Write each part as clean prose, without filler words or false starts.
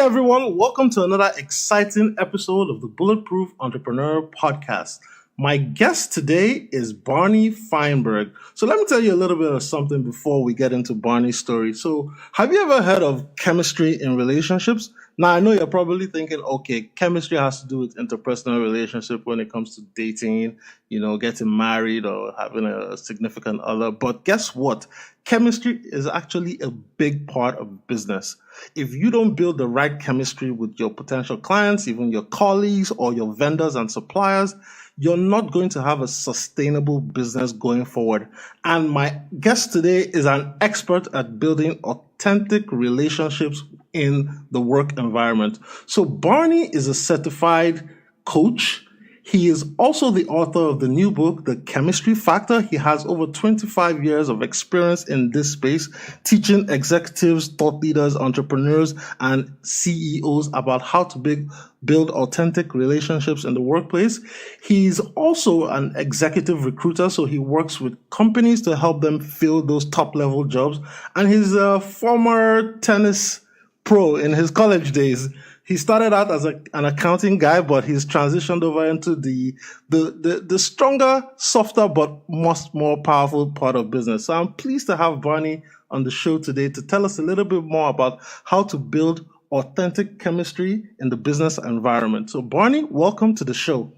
everyone, welcome to another exciting episode of the Bulletproof Entrepreneur Podcast. My guest today is Barney Feinberg. So let me tell you a little bit of something before we get into Barney's story. So have you ever heard of chemistry in relationships? Now, I know you're probably thinking, okay, chemistry has to do with interpersonal relationship when it comes to dating, getting married or having a significant other. But guess what? Chemistry is actually a big part of business. If you don't build the right chemistry with your potential clients, even your colleagues or your vendors and suppliers, you're not going to have a sustainable business going forward. And my guest today is an expert at building authentic relationships in the work environment. So Barney is a certified coach. He is also the author of the new book, The Chemistry Factor. He has over 25 years of experience in this space, teaching executives, thought leaders, entrepreneurs, and CEOs about how to build authentic relationships in the workplace. He's also an executive recruiter, so he works with companies to help them fill those top-level jobs. And he's a former tennis pro in his college days. He started out as an accounting guy, but he's transitioned over into the stronger, softer, but much more powerful part of business. So I'm pleased to have Barney on the show today to tell us a little bit more about how to build authentic chemistry in the business environment. So Barney, welcome to the show.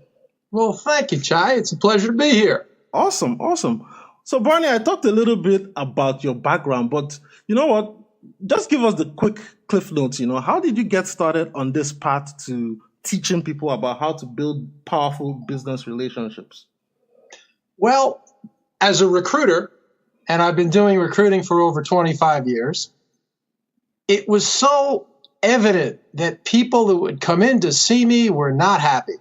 Well, thank you, Chai. It's a pleasure to be here. Awesome. So Barney, I talked a little bit about your background, but you know what? Just give us the quick cliff notes. How did you get started on this path to teaching people about how to build powerful business relationships? Well, as a recruiter, and I've been doing recruiting for over 25 years, it was so evident that people that would come in to see me were not happy.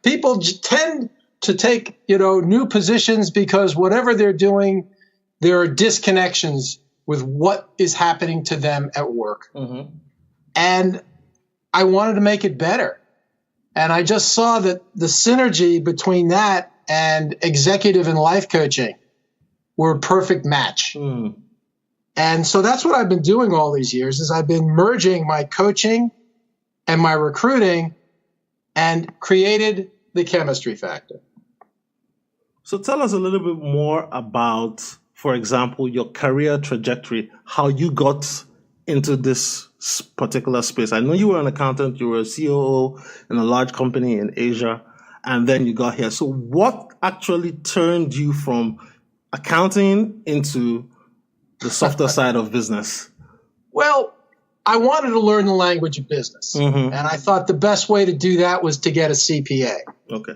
People tend to take, new positions because whatever they're doing, there are disconnections with what is happening to them at work. Mm-hmm. And I wanted to make it better. And I just saw that the synergy between that and executive and life coaching were a perfect match. Mm. And so that's what I've been doing all these years is I've been merging my coaching and my recruiting and created the chemistry factor. So tell us a little bit more about, for example, your career trajectory, how you got into this particular space. I know you were an accountant, you were a COO in a large company in Asia, and then you got here. So what actually turned you from accounting into the softer side of business? Well, I wanted to learn the language of business. Mm-hmm. And I thought the best way to do that was to get a CPA. Okay.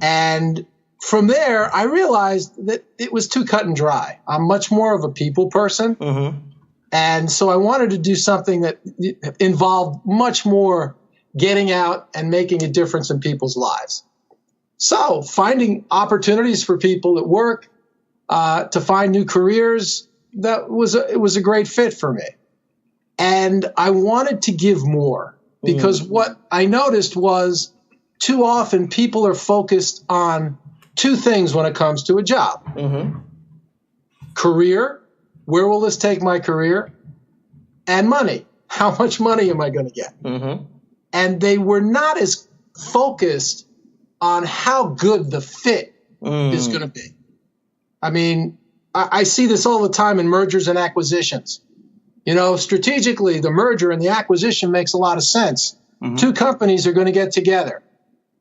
And from there, I realized that it was too cut and dry. I'm much more of a people person. Mm-hmm. And so I wanted to do something that involved much more getting out and making a difference in people's lives. So finding opportunities for people at work, to find new careers, it was a great fit for me. And I wanted to give more because what I noticed was too often people are focused on two things when it comes to a job. Mm-hmm. Career, where will this take my career? And money, how much money am I going to get? Mm-hmm. And they were not as focused on how good the fit is going to be. I mean, I see this all the time in mergers and acquisitions. Strategically, the merger and the acquisition makes a lot of sense. Mm-hmm. Two companies are going to get together.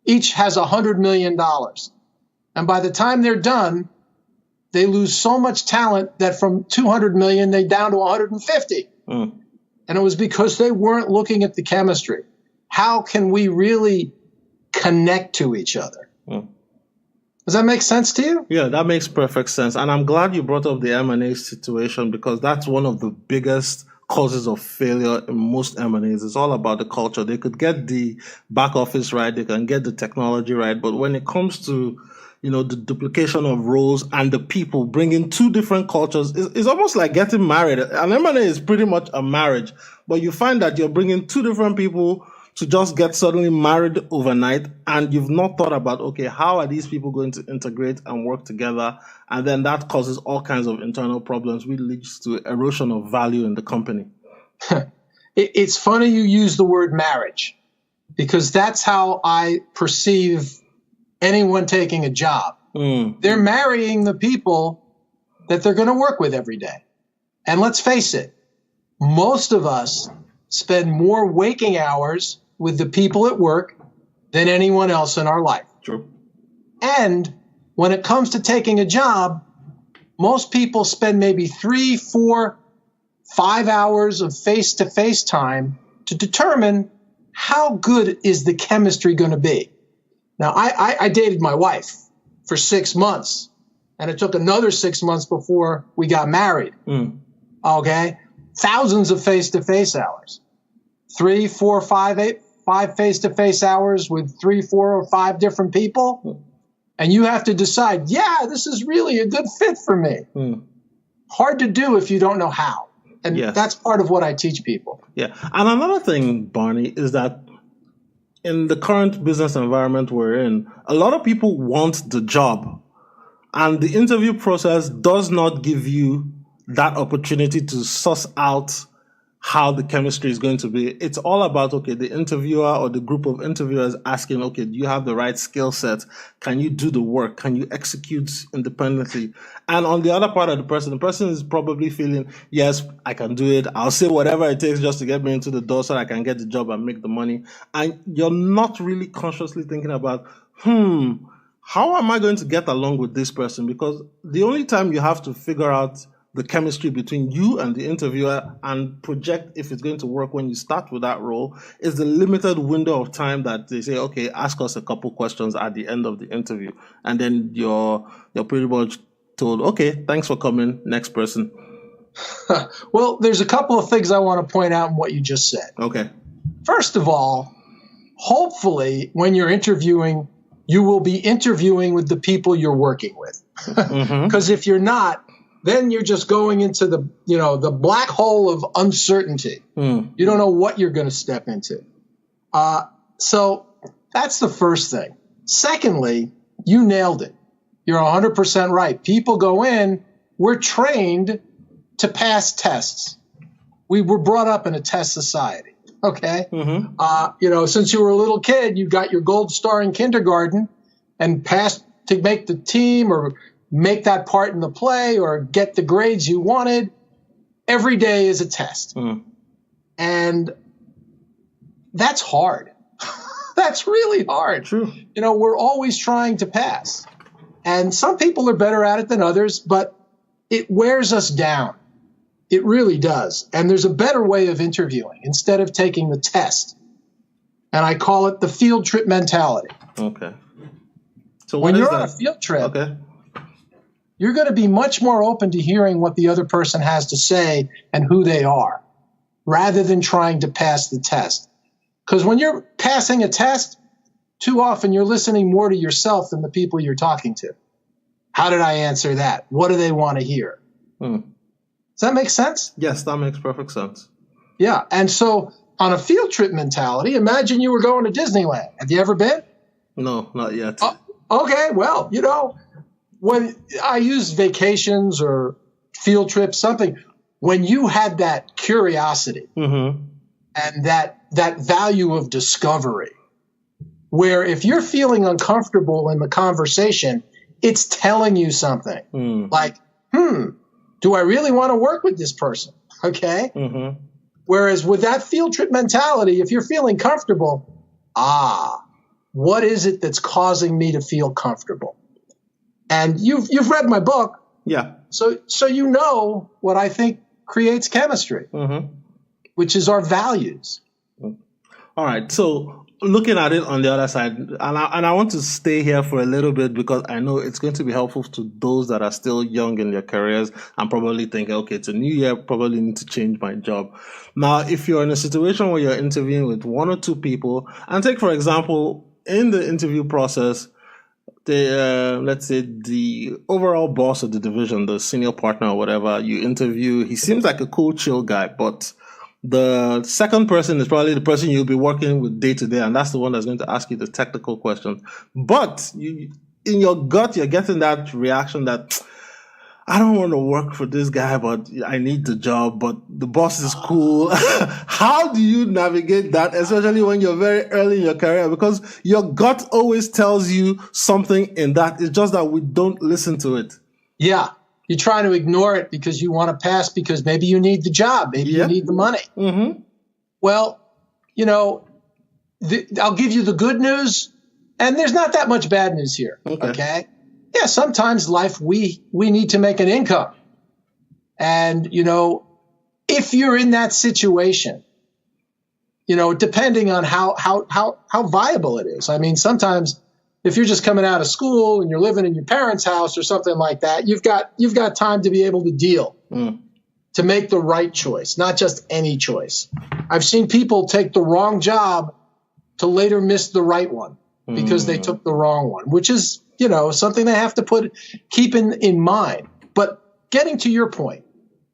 Each has $100 million. And by the time they're done, they lose so much talent that from 200 million, they're down to 150. Mm. And it was because they weren't looking at the chemistry. How can we really connect to each other? Mm. Does that make sense to you? Yeah, that makes perfect sense. And I'm glad you brought up the M&A situation because that's one of the biggest causes of failure in most M&As. It's all about the culture. They could get the back office right, they can get the technology right, but when it comes to the duplication of roles and the people bringing two different cultures, it's almost like getting married. An M&A is pretty much a marriage, but you find that you're bringing two different people to just get suddenly married overnight, and you've not thought about, okay, how are these people going to integrate and work together? And then that causes all kinds of internal problems, which leads to erosion of value in the company. It's funny you use the word marriage, because that's how I perceive anyone taking a job. They're marrying the people that they're going to work with every day. And let's face it, most of us spend more waking hours with the people at work than anyone else in our life. True. And when it comes to taking a job, most people spend maybe 3, 4, 5 hours of face-to-face time to determine how good is the chemistry going to be. Now, I dated my wife for 6 months, and it took another 6 months before we got married. Okay? Thousands of face-to-face hours. 3, 4, 5, 8, 5 face-to-face hours with 3, 4, or 5 different people. And you have to decide, yeah, this is really a good fit for me. Hard to do if you don't know how. And that's part of what I teach people. Yeah. And another thing, Barney, is that in the current business environment we're in, a lot of people want the job. And the interview process does not give you that opportunity to suss out how the chemistry is going to be. It's all about, okay, the interviewer or the group of interviewers asking, okay, do you have the right skill set? Can you do the work? Can you execute independently? And on the other part of the person is probably feeling, yes, I can do it. I'll say whatever it takes just to get me into the door so that I can get the job and make the money. And you're not really consciously thinking about, how am I going to get along with this person? Because the only time you have to figure out the chemistry between you and the interviewer and project if it's going to work when you start with that role is the limited window of time that they say, okay, ask us a couple questions at the end of the interview. And then you're pretty much told, okay, thanks for coming, next person. Well, there's a couple of things I want to point out in what you just said. Okay. First of all, hopefully when you're interviewing, you will be interviewing with the people you're working with. Because if you're not, then you're just going into the black hole of uncertainty. You don't know what you're going to step into. So that's the first thing. Secondly, you nailed it. You're 100% right. People go in, we're trained to pass tests. We were brought up in a test society. Okay. Since you were a little kid, you got your gold star in kindergarten and passed to make the team or make that part in the play or get the grades you wanted. Every day is a test. And that's hard. That's really hard. True. We're always trying to pass. And some people are better at it than others, but it wears us down. It really does. And there's a better way of interviewing instead of taking the test. And I call it the field trip mentality. Okay. So when you're on a field trip, you're going to be much more open to hearing what the other person has to say and who they are, rather than trying to pass the test. Because when you're passing a test, too often you're listening more to yourself than the people you're talking to. How did I answer that? What do they want to hear? Does that make sense? Yes, that makes perfect sense. Yeah. And so on a field trip mentality, imagine you were going to Disneyland. Have you ever been? No, not yet. Okay. Well, when I use vacations or field trips, something, when you had that curiosity and that value of discovery, where if you're feeling uncomfortable in the conversation, it's telling you something like, do I really want to work with this person? Okay. Whereas with that field trip mentality, if you're feeling comfortable, what is it that's causing me to feel comfortable? And you've read my book. Yeah. So you know what I think creates chemistry, which is our values. All right. So looking at it on the other side, and I want to stay here for a little bit because I know it's going to be helpful to those that are still young in their careers and probably thinking, okay, it's a new year, probably need to change my job. Now, if you're in a situation where you're interviewing with 1 or 2 people, and take, for example, in the interview process, let's say the overall boss of the division, the senior partner or whatever you interview, he seems like a cool, chill guy, but the second person is probably the person you'll be working with day to day, and that's the one that's going to ask you the technical questions. But in your gut, you're getting that reaction that I don't want to work for this guy, but I need the job, but the boss is cool. How do you navigate that, especially when you're very early in your career? Because your gut always tells you something in that. It's just that we don't listen to it. Yeah. You're trying to ignore it because you want to pass because maybe you need the job. Maybe you need the money. Mm-hmm. Well, I'll give you the good news, and there's not that much bad news here. Okay? Yeah, sometimes life we need to make an income. And, if you're in that situation, depending on how viable it is. I mean, sometimes if you're just coming out of school and you're living in your parents' house or something like that, you've got time to be able to deal, to make the right choice, not just any choice. I've seen people take the wrong job to later miss the right one because they took the wrong one, which is, something they have to keep in mind. But getting to your point,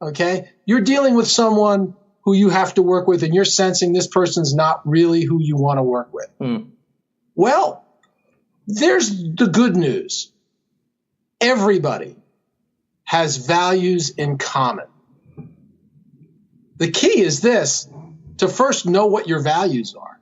okay, you're dealing with someone who you have to work with and you're sensing this person's not really who you want to work with. Well, there's the good news. Everybody has values in common. The key is this, to first know what your values are.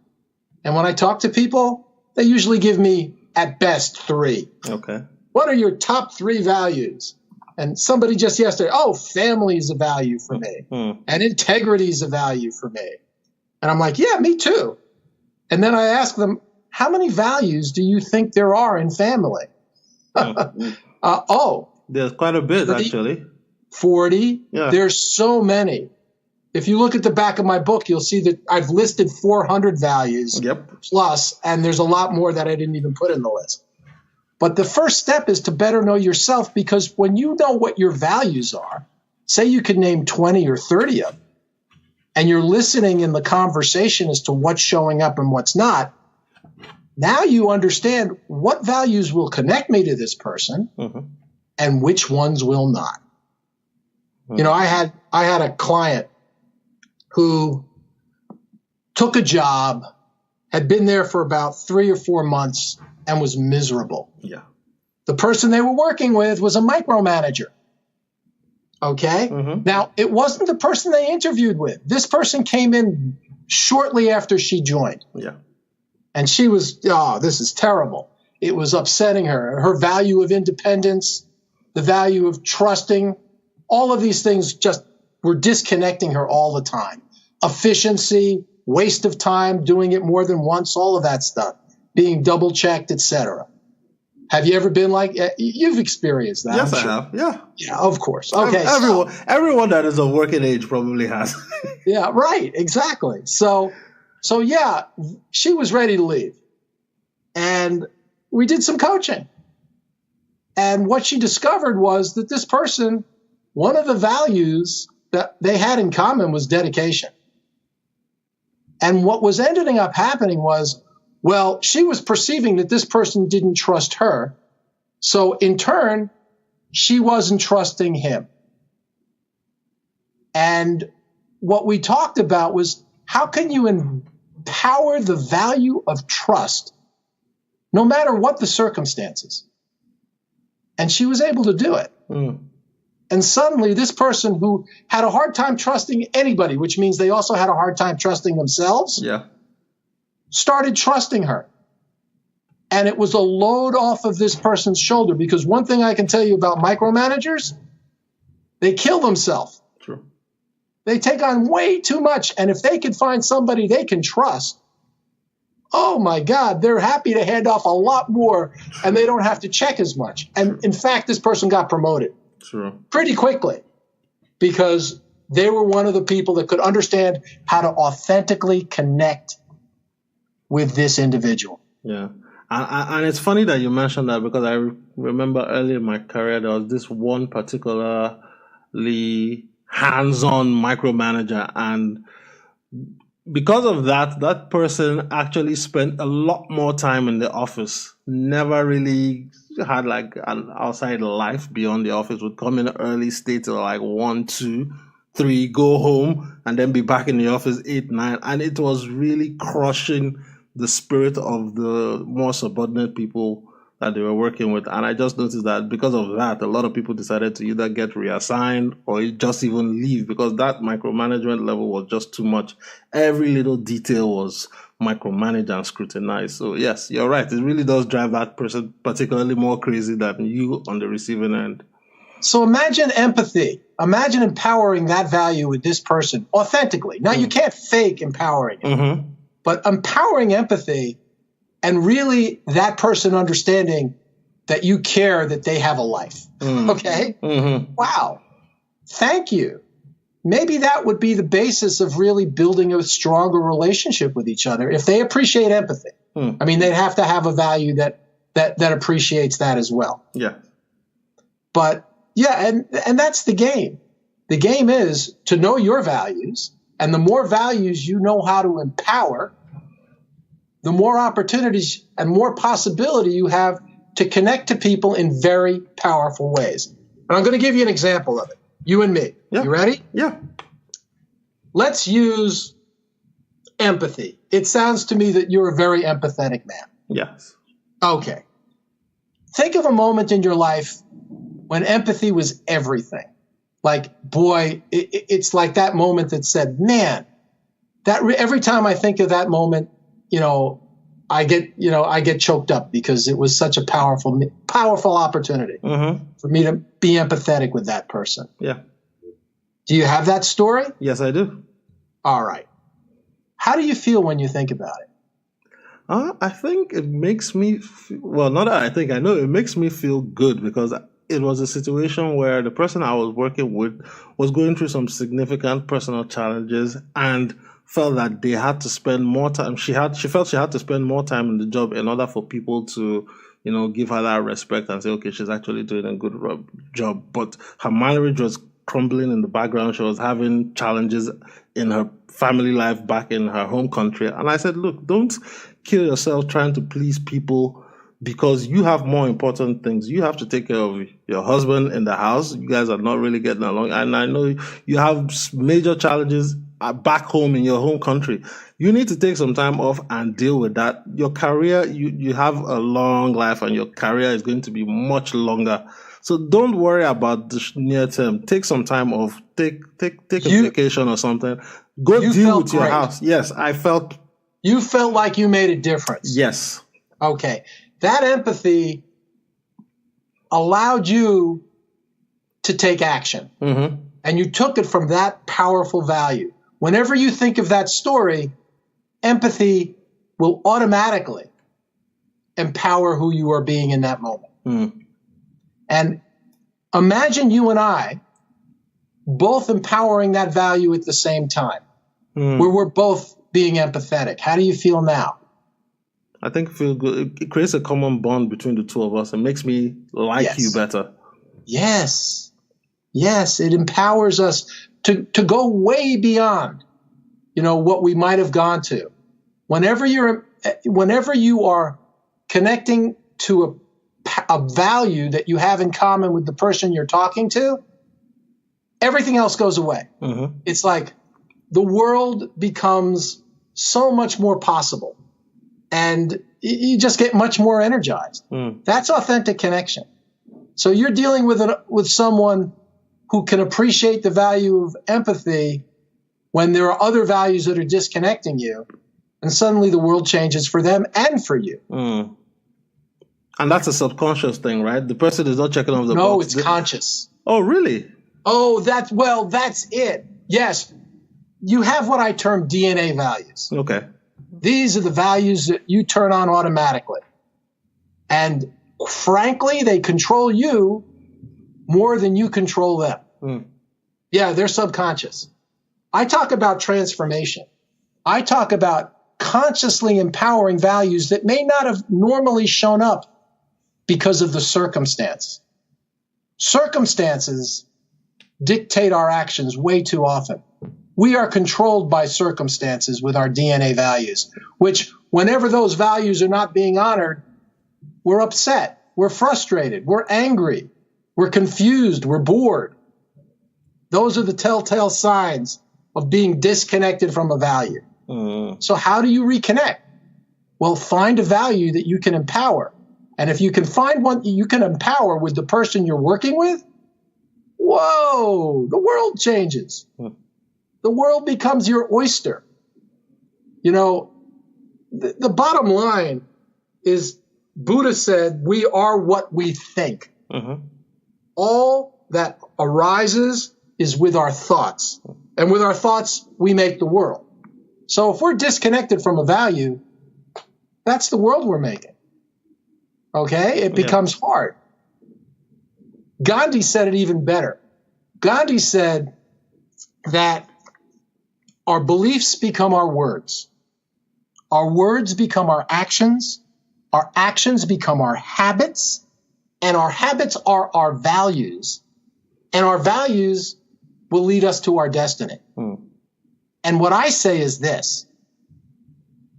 And when I talk to people, they usually give me, at best, 3. Okay. What are your top 3 values? And somebody just yesterday, family is a value for me. And integrity is a value for me. And I'm like, yeah, me too. And then I ask them, how many values do you think there are in family? There's quite a bit, 30, actually. 40. Yeah. There's so many. If you look at the back of my book, you'll see that I've listed 400 values plus, and there's a lot more that I didn't even put in the list. But the first step is to better know yourself, because when you know what your values are, say you could name 20 or 30 of them, and you're listening in the conversation as to what's showing up and what's not, now you understand what values will connect me to this person and which ones will not. I had a client who took a job, had been there for about 3 or 4 months, and was miserable. Yeah. The person they were working with was a micromanager. Okay? Now, it wasn't the person they interviewed with. This person came in shortly after she joined. Yeah. And she was, this is terrible. It was upsetting her. Her value of independence, the value of trusting, all of these things just were disconnecting her all the time. Efficiency, waste of time, doing it more than once, all of that stuff, being double checked, etc. Have you ever been like, you've experienced that? Yes, I have. Yeah. Yeah, of course. Okay. Everyone that is of working age probably has. Yeah, right. Exactly. So yeah, she was ready to leave. And we did some coaching. And what she discovered was that this person, one of the values that they had in common was dedication. And what was ending up happening was, well, she was perceiving that this person didn't trust her. So in turn, she wasn't trusting him. And what we talked about was, how can you empower the value of trust, no matter what the circumstances? And she was able to do it. And suddenly this person who had a hard time trusting anybody, which means they also had a hard time trusting themselves, started trusting her. And it was a load off of this person's shoulder, because one thing I can tell you about micromanagers, they kill themselves. True. They take on way too much. And if they can find somebody they can trust, oh my God, they're happy to hand off a lot more and they don't have to check as much. And in fact, this person got promoted pretty quickly because they were one of the people that could understand how to authentically connect with this individual. Yeah. And it's funny that you mentioned that, because I remember early in my career, there was this one particularly hands-on micromanager. And because of that, that person actually spent a lot more time in the office, never really had like an outside life beyond the office, would come in early, stay till like 1, 2, 3, go home, and then be back in the office 8, 9. And it was really crushing the spirit of the more subordinate people that they were working with. And I just noticed that because of that, a lot of people decided to either get reassigned or just even leave because that micromanagement level was just too much. Every little detail was micromanaged and scrutinized. So yes, you're right. It really does drive that person particularly more crazy than you on the receiving end. So imagine empathy. Imagine empowering that value with this person authentically. Now, you can't fake empowering it, but empowering empathy and really that person understanding that you care that they have a life. Okay? Wow. Thank you. Maybe that would be the basis of really building a stronger relationship with each other if they appreciate empathy. I mean, they'd have to have a value that appreciates that as well. Yeah. But yeah, and that's the game. The game is to know your values, and the more values you know how to empower, the more opportunities and more possibility you have to connect to people in very powerful ways. And I'm going to give you an example of it. You and me. Yeah. You ready? Yeah. Let's use empathy. It sounds to me that you're a very empathetic man. Yes. Okay. Think of a moment in your life when empathy was everything. Like, boy, it's like that moment that said, man, every time I think of that moment, I get choked up because it was such a powerful opportunity for me to be empathetic with that person. Yeah. Do you have that story? Yes, I do. All right. How do you feel when you think about it? I think it makes me not that I think, I know it makes me feel good because it was a situation where the person I was working with was going through some significant personal challenges and felt that they had to spend more time. She felt she had to spend more time in the job in order for people to, give her that respect and say, okay, she's actually doing a good job. But her marriage was crumbling in the background. She was having challenges in her family life back in her home country. And I said, look, don't kill yourself trying to please people because you have more important things. You have to take care of your husband in the house. You guys are not really getting along. And I know you have major challenges back home in your home country. You need to take some time off and deal with that. Your career, you have a long life and your career is going to be much longer. So don't worry about the near term. Take some time off. Take a vacation or something. Go deal with your house. Yes, I felt. You felt like you made a difference. Yes. Okay. That empathy allowed you to take action. And you took it from that powerful value. Whenever you think of that story, empathy will automatically empower who you are being in that moment. And imagine you and I both empowering that value at the same time, where we're both being empathetic. How do you feel now? I think I feel good. It creates a common bond between the two of us. It makes me like you better. Yes. Yes, it empowers us to go way beyond, what we might have gone to. Whenever you are connecting to a value that you have in common with the person you're talking to, everything else goes away. It's like the world becomes so much more possible. And you just get much more energized. That's authentic connection. So you're dealing with someone who can appreciate the value of empathy when there are other values that are disconnecting you, and suddenly the world changes for them and for you. And that's a subconscious thing, right? The person is not checking off the box. No, it's conscious. Oh, really? Oh, that's it. Yes. You have what I term DNA values. Okay. These are the values that you turn on automatically. And frankly, they control you more than you control them. Yeah, they're subconscious. I talk about transformation. I talk about consciously empowering values that may not have normally shown up because of the circumstance. Circumstances dictate our actions way too often. We are controlled by circumstances with our DNA values, which whenever those values are not being honored, we're upset, we're frustrated, we're angry, we're confused, we're bored. Those are the telltale signs of being disconnected from a value. So how do you reconnect? Well, find a value that you can empower And if you can find one you can empower with the person you're working with, whoa, the world changes. The world becomes your oyster. You know, the bottom line is Buddha said, we are what we think. All that arises is with our thoughts. And with our thoughts, we make the world. So if we're disconnected from a value, that's the world we're making. Okay? It becomes hard. Gandhi said it even better. Gandhi said that our beliefs become our words become our actions become our habits, and our habits are our values, and our values will lead us to our destiny. And what I say is this: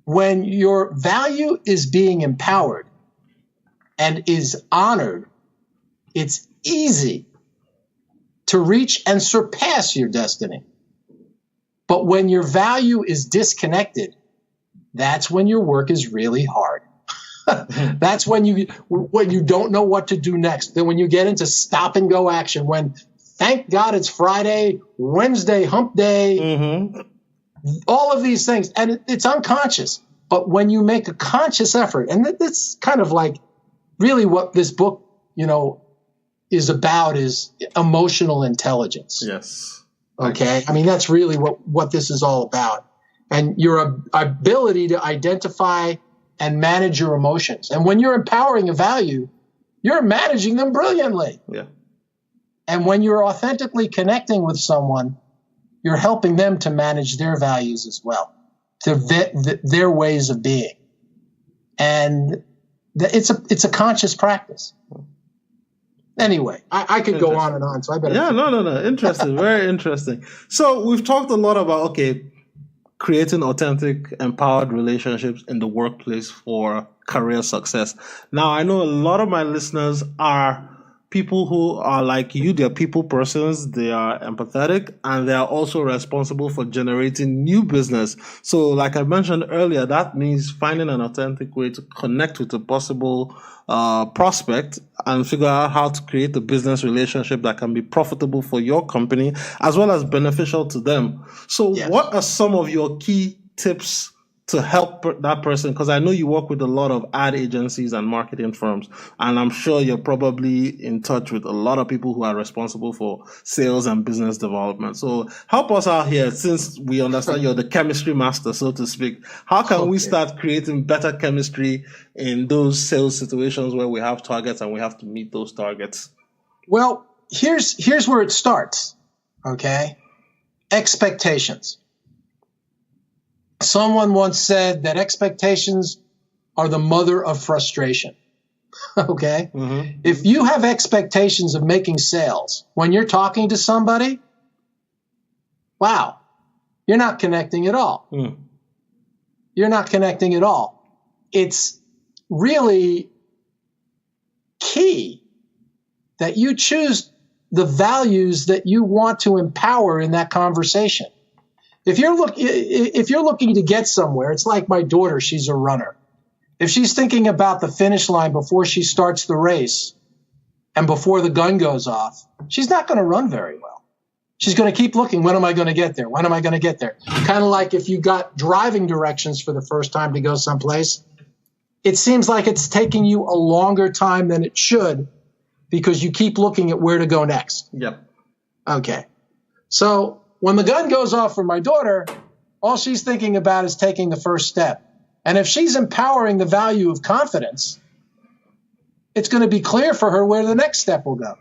when your value is being empowered and is honored, it's easy to reach and surpass your destiny. But when your value is disconnected, that's when your work is really hard. That's when you don't know what to do next. Then when you get into stop and go action, when thank God it's Friday, Wednesday, hump day, all of these things, and it's unconscious. But when you make a conscious effort, and that's kind of like really what this book, is about, is emotional intelligence. Yes. Okay. I mean, that's really what this is all about. And your ability to identify and manage your emotions. And when you're empowering a value, you're managing them brilliantly. Yeah. And when you're authentically connecting with someone, you're helping them to manage their values as well, to vet their ways of being. And it's a conscious practice. Anyway, I could go on and on, so I better. Yeah, no. Interesting. Very interesting. So we've talked a lot about, creating authentic, empowered relationships in the workplace for career success. Now, I know a lot of my listeners are people who are like you. They're people persons. They are empathetic, and they are also responsible for generating new business. So like I mentioned earlier, that means finding an authentic way to connect with a possible prospect and figure out how to create a business relationship that can be profitable for your company as well as beneficial to them. So what are some of your key tips to help that person? Because I know you work with a lot of ad agencies and marketing firms, and I'm sure you're probably in touch with a lot of people who are responsible for sales and business development. So help us out here, since we understand you're the chemistry master, so to speak. How can we start creating better chemistry in those sales situations where we have targets and we have to meet those targets? Well, here's where it starts, okay? Expectations. Someone once said that expectations are the mother of frustration. Okay? If you have expectations of making sales when you're talking to somebody, wow, you're not connecting at all. You're not connecting at all. It's really key that you choose the values that you want to empower in that conversation. If you're looking to get somewhere, it's like my daughter, she's a runner. If she's thinking about the finish line before she starts the race and before the gun goes off, she's not going to run very well. She's going to keep looking, when am I going to get there? When am I going to get there? Kind of like if you got driving directions for the first time to go someplace, it seems like it's taking you a longer time than it should because you keep looking at where to go next. Yep. Okay. So when the gun goes off for my daughter, all she's thinking about is taking the first step. And if she's empowering the value of confidence, it's going to be clear for her where the next step will go.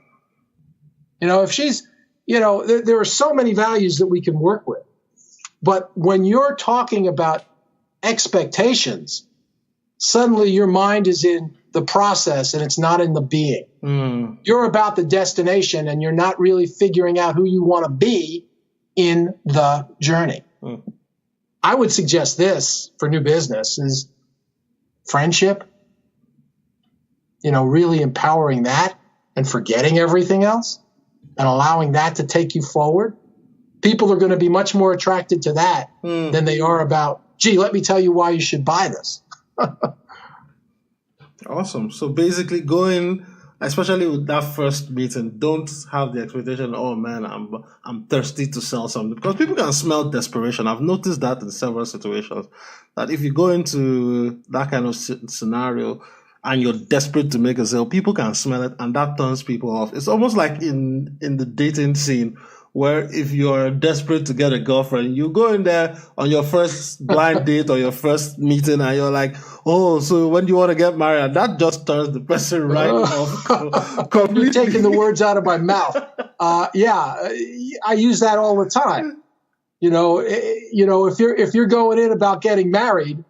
If she's, there are so many values that we can work with. But when you're talking about expectations, suddenly your mind is in the process and it's not in the being. You're about the destination and you're not really figuring out who you want to be in the journey. I would suggest this for new business is friendship, really empowering that and forgetting everything else and allowing that to take you forward. People are going to be much more attracted to that than they are about, gee, let me tell you why you should buy this. Awesome. So basically, going, especially with that first meeting, don't have the expectation, oh man, I'm thirsty to sell something, because people can smell desperation. I've noticed that in several situations, that if you go into that kind of scenario and you're desperate to make a sale, people can smell it, and that turns people off. It's almost like in the dating scene, where if you're desperate to get a girlfriend, you go in there on your first blind date or your first meeting, and you're like, oh, so when do you want to get married? And that just turns the person right off completely. You're taking the words out of my mouth. Yeah, I use that all the time. If you're going in about getting married,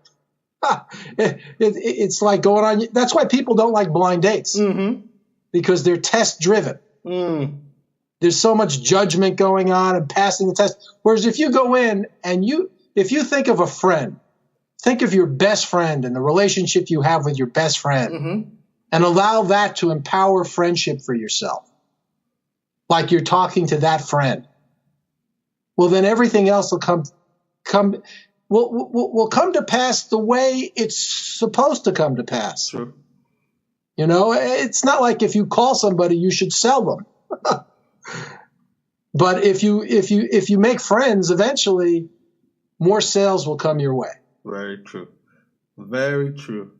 it's like going on. That's why people don't like blind dates, because they're test driven. There's so much judgment going on and passing the test. Whereas if you go in and if you think of a friend, think of your best friend and the relationship you have with your best friend, and allow that to empower friendship for yourself, like you're talking to that friend. Well, then everything else will come to pass the way it's supposed to come to pass. Sure. It's not like if you call somebody, you should sell them. But if you make friends, eventually more sales will come your way. Very true. Very true.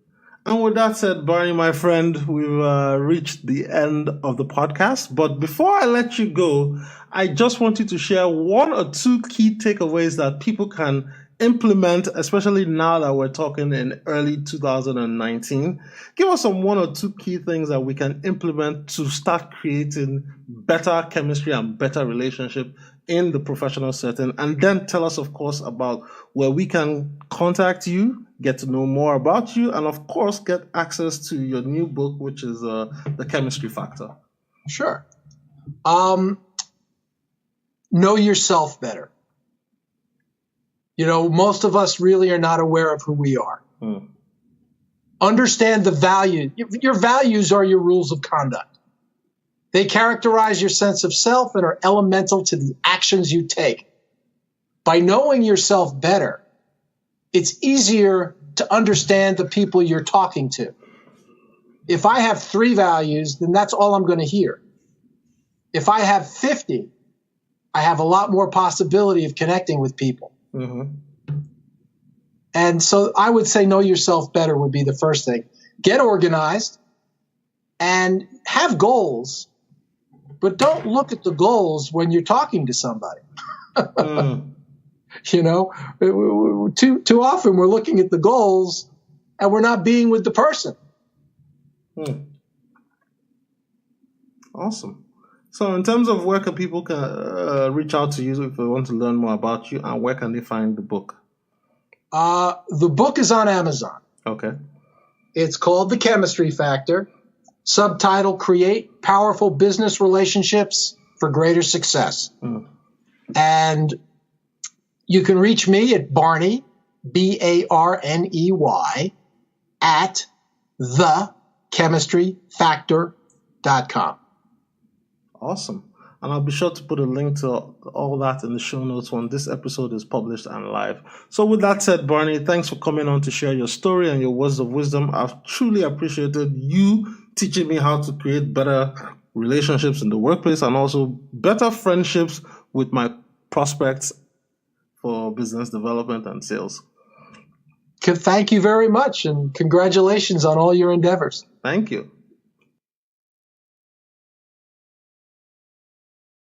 And with that said, Barney, my friend, we've reached the end of the podcast. But before I let you go, I just want you to share one or two key takeaways that people can implement, especially now that we're talking in early 2019. Give us some one or two key things that we can implement to start creating better chemistry and better relationship in the professional setting. And then tell us, of course, about where we can contact you, get to know more about you, and of course, get access to your new book, which is The Chemistry Factor. Sure. Know yourself better. Most of us really are not aware of who we are. Understand the value. Your values are your rules of conduct. They characterize your sense of self and are elemental to the actions you take. By knowing yourself better, it's easier to understand the people you're talking to. If I have 3 values, then that's all I'm going to hear. If I have 50, I have a lot more possibility of connecting with people. And so I would say know yourself better would be the first thing. Get organized and have goals, but don't look at the goals when you're talking to somebody. Too often we're looking at the goals and we're not being with the person. Awesome. So in terms of where can people reach out to you if they want to learn more about you, and where can they find the book? The book is on Amazon. Okay. It's called The Chemistry Factor. Subtitle, Create Powerful Business Relationships for Greater Success. And you can reach me at Barney, Barney, at thechemistryfactor.com. Awesome. And I'll be sure to put a link to all that in the show notes when this episode is published and live. So with that said, Barney, thanks for coming on to share your story and your words of wisdom. I've truly appreciated you teaching me how to create better relationships in the workplace and also better friendships with my prospects for business development and sales. Thank you very much, and congratulations on all your endeavors. Thank you.